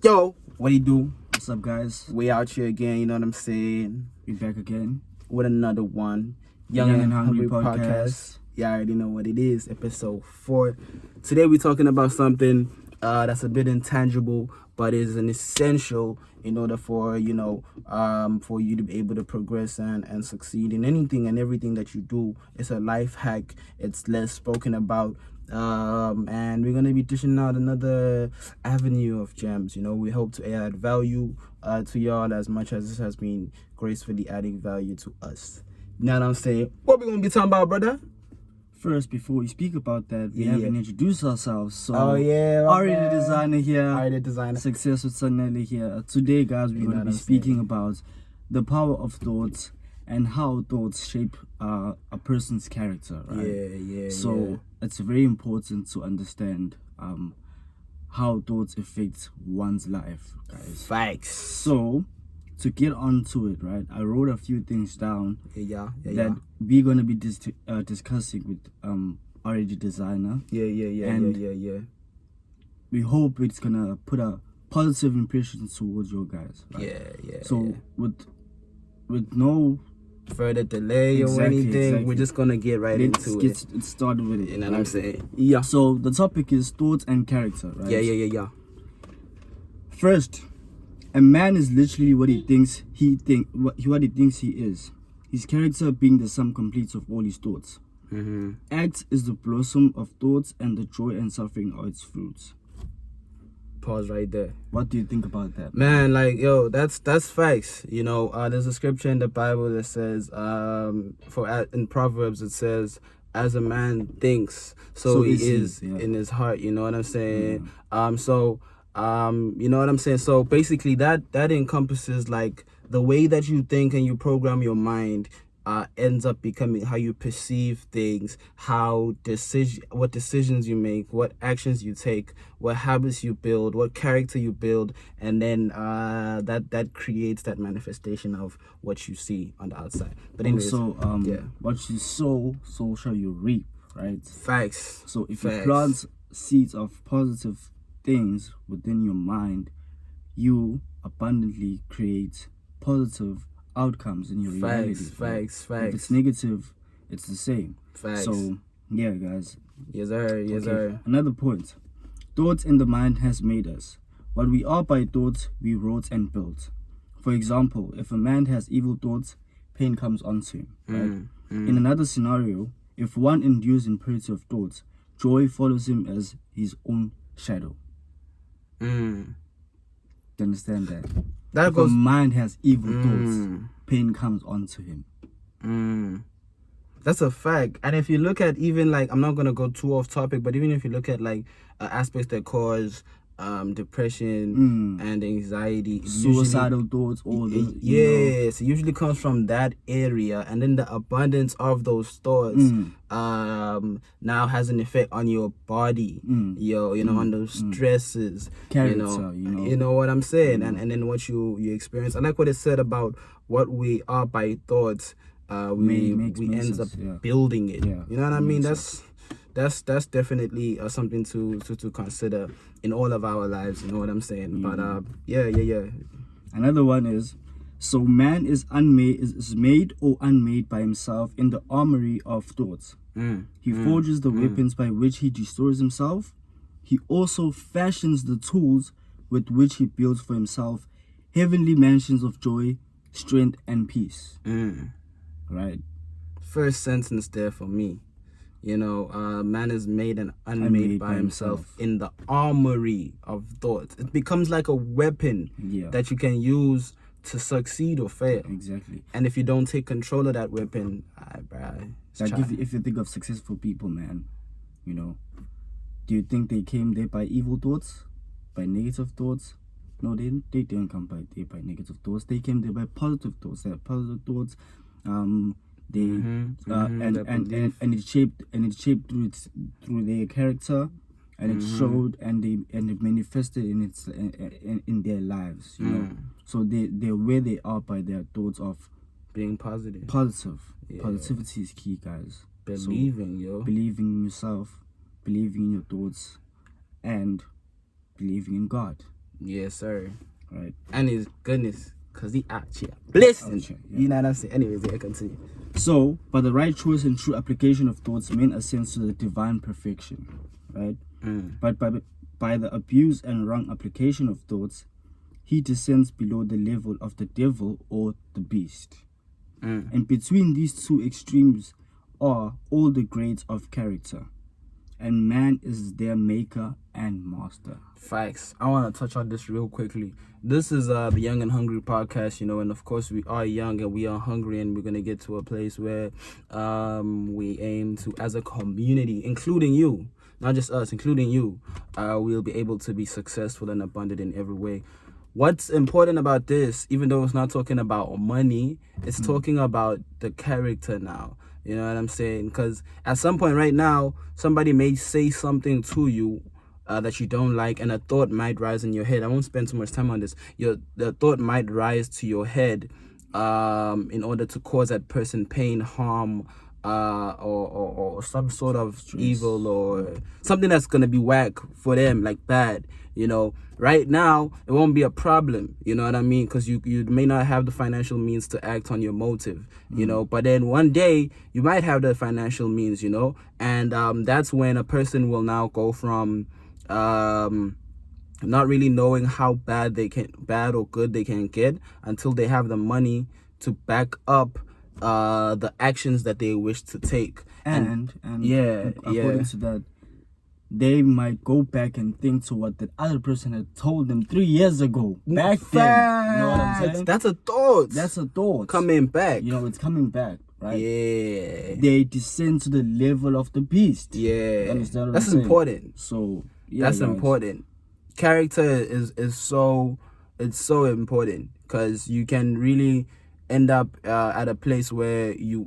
Yo, what do you do? What's up, guys? We out here again, you know what I'm saying? We back again With another one. Young and Hungry podcast. You already know what it is, episode 4. Today we're talking about something that's a bit intangible, but is an essential in order for you to be able to progress and succeed in anything and everything that you do. It's a life hack. It's less spoken about. And we're gonna be dishing out another avenue of gems. We hope to add value to y'all as much as this has been gracefully adding value to us. You know what I'm saying? What we gonna be talking about, brother? First, before we speak about that, we haven't introduced ourselves. So, Ari the designer here. Ari the designer. Success with Sanelli here. Today, guys, we're going to be speaking about the power of thoughts and how thoughts shape a person's character, right? So, it's very important to understand how thoughts affect one's life, guys. Facts. So, to get onto it, right, I wrote a few things down that we're gonna be discussing with Ari the designer. Yeah. We hope it's gonna put a positive impression towards your guys. Right? Yeah. So with no further delay or anything, we're just gonna get right into it. Let's start with it. You know what I'm saying? Yeah. So the topic is thoughts and character, right? Yeah. First, a man is literally what he thinks he is. His character being the sum complete of all his thoughts. Mm-hmm. Act is the blossom of thoughts, and the joy and suffering are its fruits. Pause right there. What do you think about that, man? That's facts. There's a scripture in the Bible that says, in Proverbs it says, as a man thinks, so he is in his heart. You know what I'm saying? Yeah. You know what I'm saying? So basically that encompasses like the way that you think and you program your mind ends up becoming how you perceive things, what decisions you make, what actions you take, what habits you build, what character you build, and then that creates that manifestation of what you see on the outside. But anyways, what you sow, so shall you reap, right? Facts. So if you plant seeds of positive things within your mind, you abundantly create positive outcomes in your reality. Facts. If it's negative, it's the same. Facts. So yeah, guys. Yes sir. Another point. Thoughts in the mind has made us. What we are by thoughts, we wrote and built. For example, if a man has evil thoughts, pain comes onto him, right? In another scenario, if one endures in purity of thoughts, joy follows him as his own shadow. Do you understand that? If a mind has evil thoughts, pain comes onto him. That's a fact. And if you look at even I'm not gonna go too off topic, but even if you look at aspects that cause depression and anxiety, suicidal thoughts, all those. Yes, it usually comes from that area, and then the abundance of those thoughts now has an effect on your body, on those stresses, character, you know what I'm saying, and then what you experience. I like what it said about what we are by thoughts. We ends up building it. You know what I mean? That's definitely something to consider in all of our lives. You know what I'm saying? But yeah. Another one is, so man is made or unmade by himself in the armory of thoughts. He forges the weapons by which he destroys himself. He also fashions the tools with which he builds for himself heavenly mansions of joy, strength, and peace. Right. First sentence there for me. Man is made and unmade by himself in the armory of thoughts. It becomes like a weapon that you can use to succeed or fail. Exactly. And if you don't take control of that weapon, if you think of successful people, man, do you think they came there by evil thoughts, by negative thoughts? No, they didn't come there by negative thoughts. They came there by positive thoughts. They had positive thoughts. And it shaped through their character, and it showed and it manifested in their lives. So they're where they are by their thoughts of being positive. Positivity is key, guys. Believing in yourself, believing in your thoughts, and believing in God. Yes, sir. right? And his goodness, cause he out here blessing. Out here, yeah. You know what I'm saying? Anyways, yeah, continue. So, by the right choice and true application of thoughts, men ascend to the divine perfection, right? But by the abuse and wrong application of thoughts, he descends below the level of the devil or the beast. And between these two extremes are all the grades of character, and man is their maker and master. Facts. I want to touch on this real quickly. This is the Young and Hungry podcast, you know, and of course we are young and we are hungry, and we're gonna get to a place where we aim to, as a community, including you, not just us, including you, we'll be able to be successful and abundant in every way. What's important about this, even though it's not talking about money, it's talking about the character now. You know what I'm saying? Because at some point right now, somebody may say something to you that you don't like, and a thought might rise in your head. I won't spend too much time on this. The thought might rise to your head in order to cause that person pain, harm, or some sort of evil, or something that's gonna be whack for them, like bad. You know, right now it won't be a problem. You know what I mean? Because you may not have the financial means to act on your motive. You know, but then one day you might have the financial means. You know, and that's when a person will now go from not really knowing how bad or good they can get, until they have the money to back up the actions that they wish to take. And according to that, they might go back and think to what the other person had told them 3 years ago. Back then. You know what I'm saying? That's a thought. That's a thought. Coming back. You know, it's coming back, right? Yeah. They descend to the level of the beast. Yeah. You understand what That's I'm saying? important. So, yeah. That's guys. important. Character is so important, because you can really end up at a place where you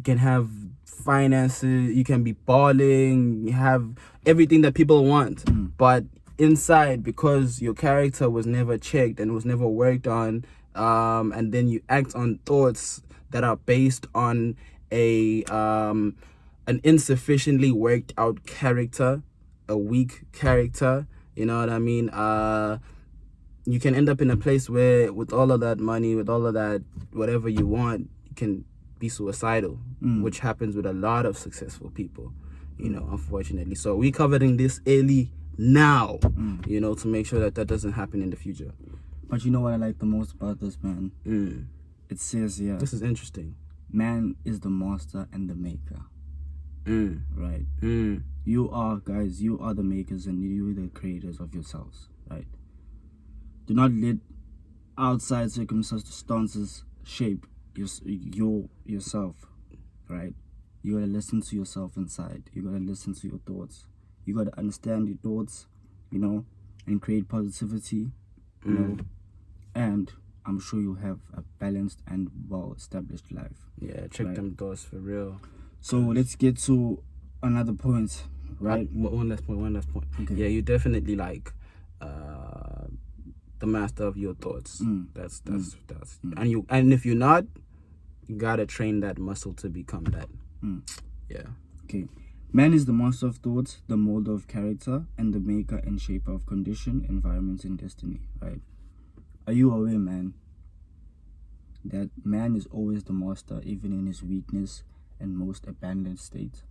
can have finances, you can be balling, you have everything that people want, but inside, because your character was never checked and was never worked on, and then you act on thoughts that are based on an insufficiently worked out character, a weak character, you know what I mean? You can end up in a place where, with all of that money, with all of that whatever you want, you can be suicidal, which happens with a lot of successful people, you know, unfortunately. So we covering this early now, you know, to make sure that doesn't happen in the future. But you know what I like the most about this, man? It says here, this is interesting. Man is the master and the maker. Right? You are, guys, you are the makers and you are the creators of yourselves, right? Do not let outside circumstances shape yourself, right? You gotta listen to yourself inside. You gotta listen to your thoughts. You gotta understand your thoughts, you know, and create positivity, you know, and I'm sure you'll have a balanced and well-established life. Yeah, check them thoughts for real. So let's get to another point, right? One last point. Okay. Yeah, you definitely like the master of your thoughts. That's and if you're not, you gotta train that muscle to become that. Yeah. Okay. Man is the master of thoughts, the molder of character, and the maker and shaper of condition, environments, and destiny, right? Are you aware, man, that man is always the master, even in his weakness and most abandoned state?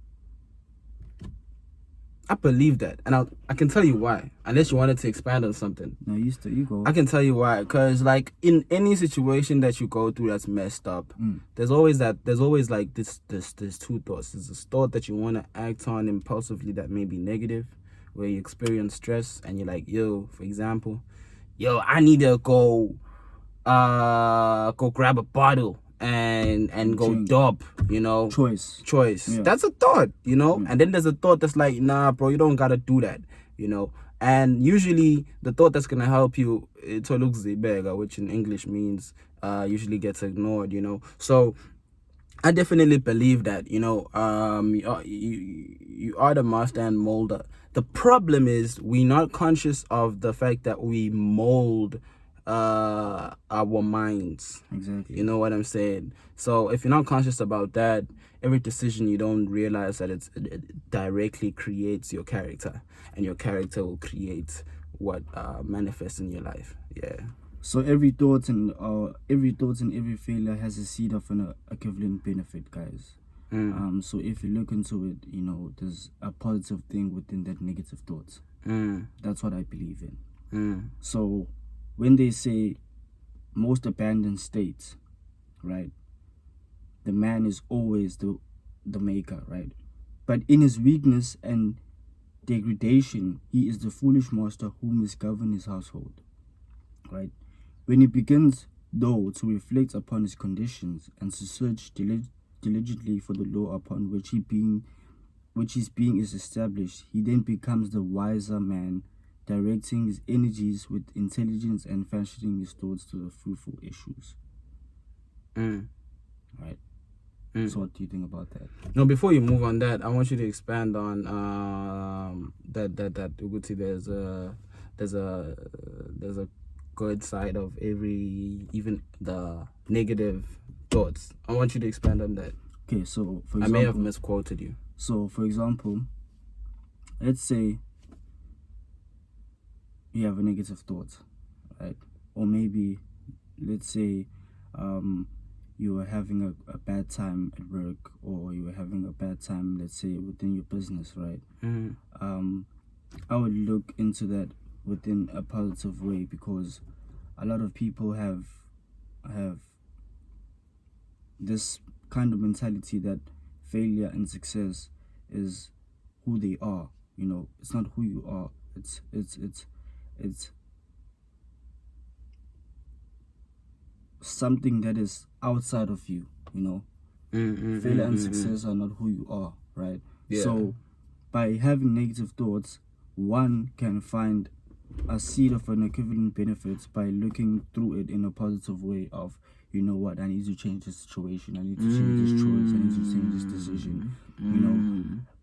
I believe that, and I can tell you why. Unless you wanted to expand on something. No, you go. I can tell you why, because like in any situation that you go through that's messed up, there's always like this two thoughts. There's this thought that you want to act on impulsively that may be negative, where you experience stress and you're like, for example, I need to go grab a bottle and go dope, you know. Choice. Yeah. That's a thought, you know. And then there's a thought that's like, nah, bro, you don't gotta do that, you know. And usually the thought that's gonna help you, which in English means usually gets ignored, you know. So I definitely believe that, you know, you are the master and molder. The problem is we're not conscious of the fact that we mold our minds. Exactly. You know what I'm saying? So if you're not conscious about that, every decision you don't realize that it directly creates your character, and your character will create what manifests in your life. Yeah. So every thought and every failure has a seed of an equivalent benefit, guys. So if you look into it, there's a positive thing within that negative thoughts. That's what I believe in. So when they say most abandoned states, right, the man is always the maker, right? But in his weakness and degradation, he is the foolish master who misgovern his household, right? When he begins, though, to reflect upon his conditions and to search diligently for the law upon which his being is established, he then becomes the wiser man, directing his energies with intelligence and fashioning his thoughts to the fruitful issues. Right. So what do you think about that? No, before you move on that, I want you to expand on that Uguti, there's a good side of even the negative thoughts. I want you to expand on that. Okay, so for example, I may have misquoted you. So for example, let's say you have a negative thought, right? Or maybe let's say you are having a bad time at work, or you are having a bad time, let's say, within your business, right? I would look into that within a positive way, because a lot of people have this kind of mentality that failure and success is who they are. It's not who you are. It's something that is outside of you. Failure and success are not who you are, right? Yeah. So by having negative thoughts, one can find a seed of an equivalent benefit by looking through it in a positive way of, you know what, I need to change this situation, I need to change this choice, I need to change this decision.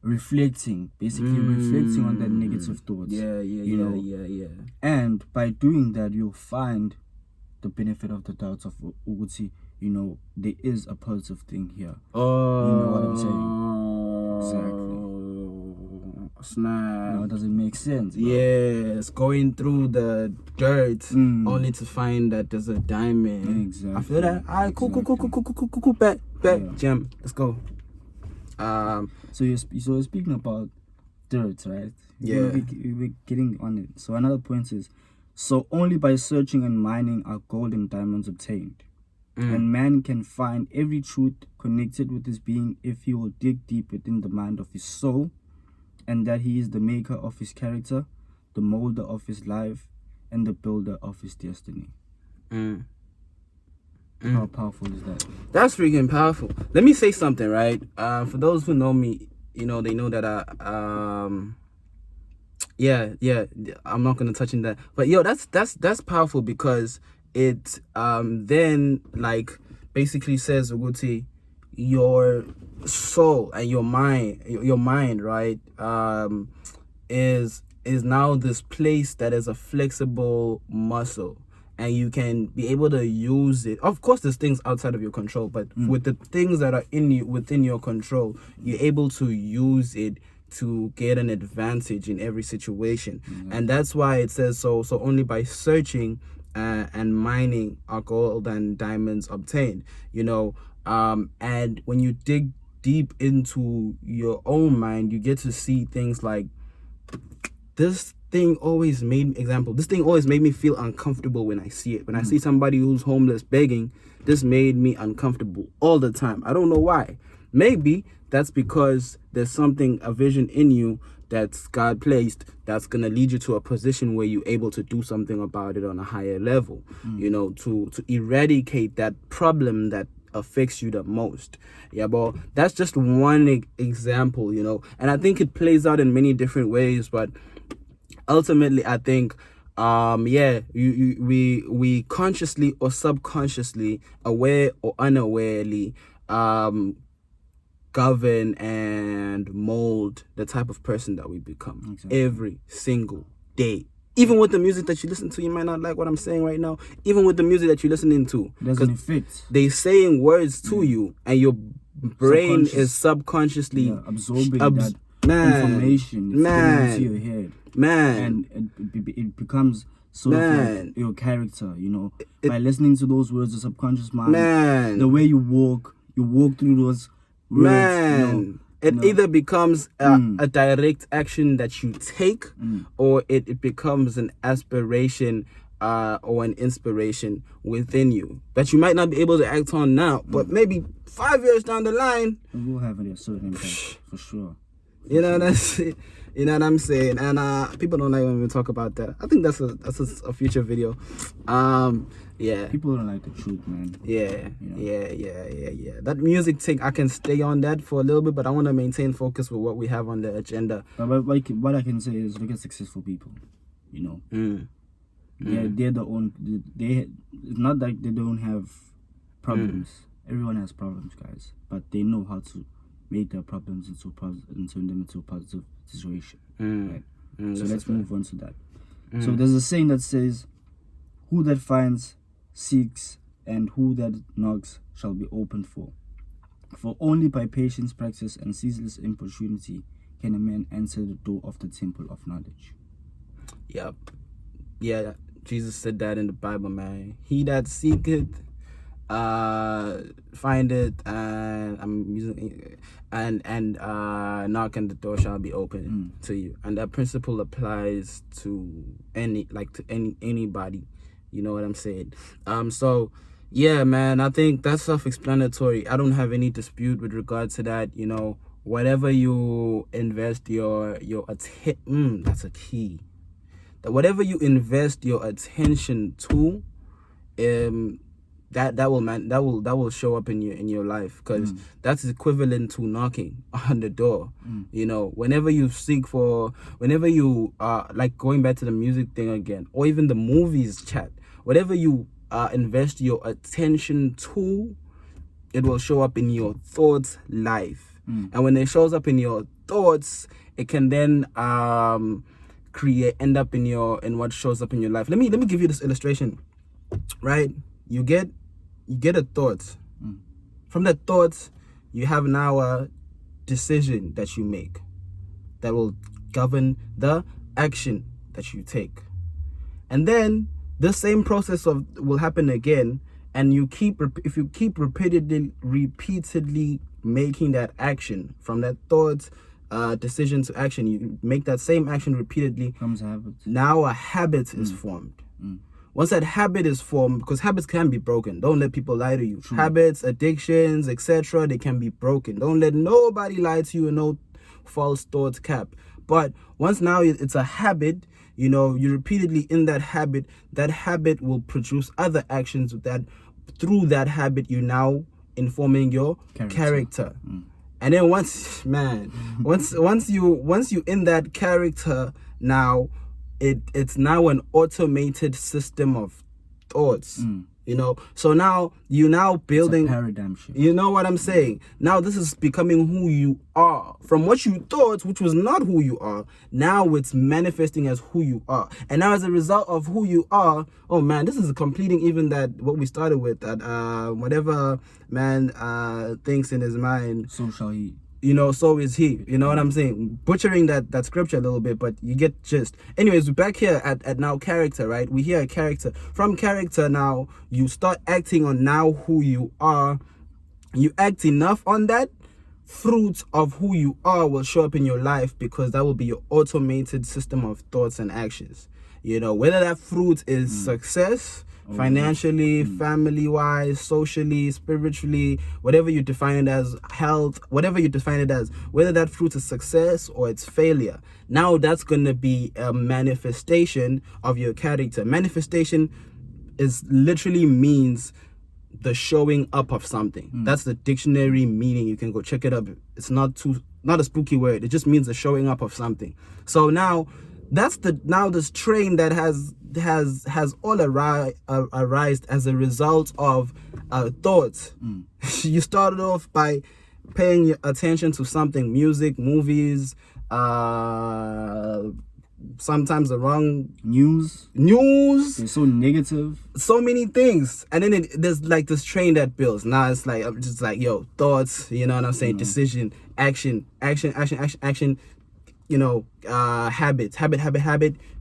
Reflecting on that negative thoughts. Yeah. And by doing that, you'll find the benefit of the doubts of Uguti. There is a positive thing here. Oh, you know what I'm saying? Exactly. Snap. No, does it make sense, bro? Yes, going through the dirt only to find that there's a diamond. Exactly. I feel that. Alright, cool. Bet. Jam. Let's go. So you're speaking about dirt, right? Yeah. We're getting on it. So another point is, so only by searching and mining are gold and diamonds obtained. And man can find every truth connected with his being if he will dig deep within the mind of his soul, and that he is the maker of his character, the molder of his life, and the builder of his destiny. How powerful is that? That's freaking powerful. Let me say something, right? For those who know me, they know that I'm not gonna touch on that. But that's powerful, because it then basically says, Uguti, your soul and your mind, right, is now this place that is a flexible muscle, and you can be able to use it. Of course, there's things outside of your control, but with the things that are within your control, you're able to use it to get an advantage in every situation. And that's why it says so only by searching and mining are gold and diamonds obtained. And when you dig deep into your own mind, you get to see things like, this thing always made me feel uncomfortable when I see it. When I see somebody who's homeless begging, this made me uncomfortable all the time. I don't know why. Maybe that's because there's a vision in you that's God placed, that's going to lead you to a position where you're able to do something about it on a higher level, to eradicate that problem that affects you the most. Yeah, but that's just one example, and I think it plays out in many different ways. But ultimately, I think we consciously or subconsciously, aware or unawarely, govern and mold the type of person that we become every single day. Even with the music that you listen to, you might not like what I'm saying right now. Even with the music that you're listening to, It doesn't affect. they saying words to you, and your brain Subconscious. is subconsciously Absorbing abs- that information. It's man. getting into your head. man. And it becomes sort of Man. like your character, you know. By listening to those words, the subconscious mind, Man. the way you walk through those words, Man, it either becomes a direct action that you take, or it becomes an aspiration or an inspiration within you that you might not be able to act on now, but maybe 5 years down the line, it will have a certain impact for sure. you know what I'm saying. And people don't like when we talk about that. I think that's a future video. Yeah. People don't like the truth, man. Yeah, You know? yeah. That music thing, I can stay on that for a little bit, but I want to maintain focus with what we have on the agenda. But what I can say is, look at successful people, you know. They're the own. It's not like they don't have problems. Everyone has problems, guys, but they know how to make their problems and turn them into a positive situation. Right? So let's move on to that. So there's a saying that says, "Who that finds, seeks, and who that knocks shall be opened for. For only by patience, practice, and ceaseless importunity can a man enter the door of the temple of knowledge." Yep. Yeah, Jesus said that in the Bible, man. He that seeketh, findeth, and I'm using and knock and the door shall be open to you. And that principle applies to anybody. You know what I'm saying? So yeah, man, I think that's self-explanatory. I don't have any dispute with regard to that. You know, whatever you invest that's a key. That whatever you invest your attention to, that will show up in your life, because that's equivalent to knocking on the door. You know, whenever you like going back to the music thing again, or even the movies chat, whatever you invest your attention to, it will show up in your thoughts life. And when it shows up in your thoughts, it can then end up in what shows up in your life. Let me give you this illustration. Right? You get a thought. From that thought, you have now a decision that you make that will govern the action that you take. And then the same process will happen again, and if you keep repeatedly making that action, from that thought, decision to action, you make that same action repeatedly, Comes a habit. now a habit is formed. Once that habit is formed, because habits can be broken, don't let people lie to you. Habits, addictions, etc., they can be broken. Don't let nobody lie to you, and no false thoughts cap. But once now it's a habit, you know, you're repeatedly in that habit will produce other actions that through that habit you're now informing your character. And then once you in that character, now it's now an automated system of thoughts. You know, so now you're building It's a paradigm shift. You know what I'm saying? Now this is becoming who you are. From what you thought, which was not who you are, now it's manifesting as who you are. And now as a result of who you are, oh man, this is completing even that what we started with, that whatever man thinks in his mind, So shall he. you know, so is he. You know what I'm saying? Butchering that scripture a little bit, but you get gist. Anyways, we're back here at now character, right? We hear a character. From character, now you start acting on now who you are. You act enough on that, fruits of who you are will show up in your life, because that will be your automated system of thoughts and actions. You know, whether that fruit is success, financially, family-wise, socially, spiritually, whatever you define it as, health, whatever you define it as, whether that fruit is success or it's failure, now that's going to be a manifestation of your character. Manifestation is literally means the showing up of something. That's the dictionary meaning. You can go check it up. It's not a spooky word. It just means the showing up of something. So now that's this train that has all arised as a result of thoughts. You started off by paying attention to something, music, movies, sometimes the wrong News, news, they're so negative. so many things, and then there's like this train that builds. Now it's like I'm just like, yo, thoughts, you know what I'm saying? Decision, action, you know, habit,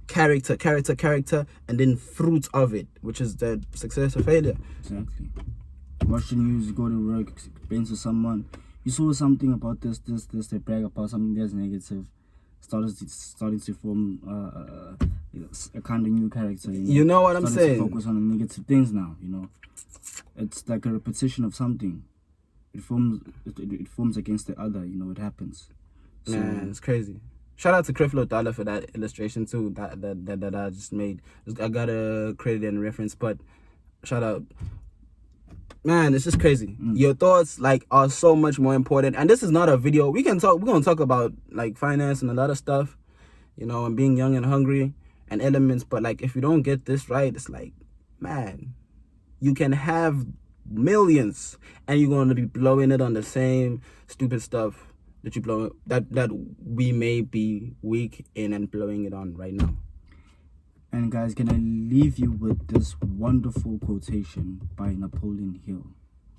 character, and then fruit of it, which is the success or failure. Exactly. Watch the news, you go to work, explain to someone, you saw something about this, they brag about something that's negative, starting to form a kind of new character. You know what I'm Starting saying? to focus on the negative things now, you know. It's like a repetition of something. It forms against the other, you know, it happens. So, Man, it's crazy. Shout out to Creflo Dollar for that illustration too that I just made. I got a credit and reference, but shout out. Man, it's just crazy. Your thoughts like are so much more important. And this is not a video. We're gonna talk about like finance and a lot of stuff, you know, and being young and hungry and elements. But like if you don't get this right, it's like, man, you can have millions and you're gonna be blowing it on the same stupid stuff that you blow that we may be weak in and blowing it on right now. and guys, can I leave you with this wonderful quotation by Napoleon Hill?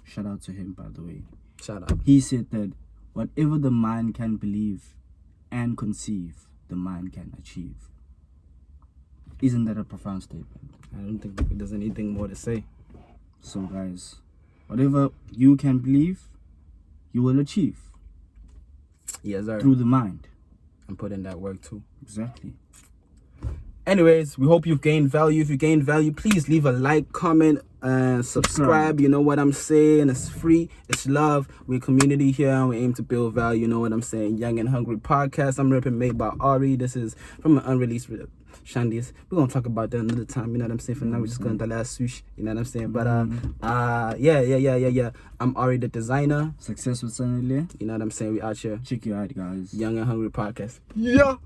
Shout out to him, by the way. Shout out. He said that whatever the mind can believe and conceive, the mind can achieve. Isn't that a profound statement? I don't think there's anything more to say. So guys, whatever you can believe, you will achieve Yes, sir. through the mind. And put in that work too. Exactly. Anyways, we hope you've gained value. If you gained value, please leave a like, comment, and subscribe. You know what I'm saying? It's free. It's love. We're a community here and we aim to build value. You know what I'm saying? Young and Hungry Podcast. I'm repping made by Ari. This is from an unreleased Shandies. We're gonna talk about that another time, you know what I'm saying? For now we're just gonna the last swoosh, you know what I'm saying? But yeah. I'm Ari the designer. Success with Sunny Lee. You know what I'm saying? We out here. Check you out, guys. Young and Hungry Podcast. Yeah.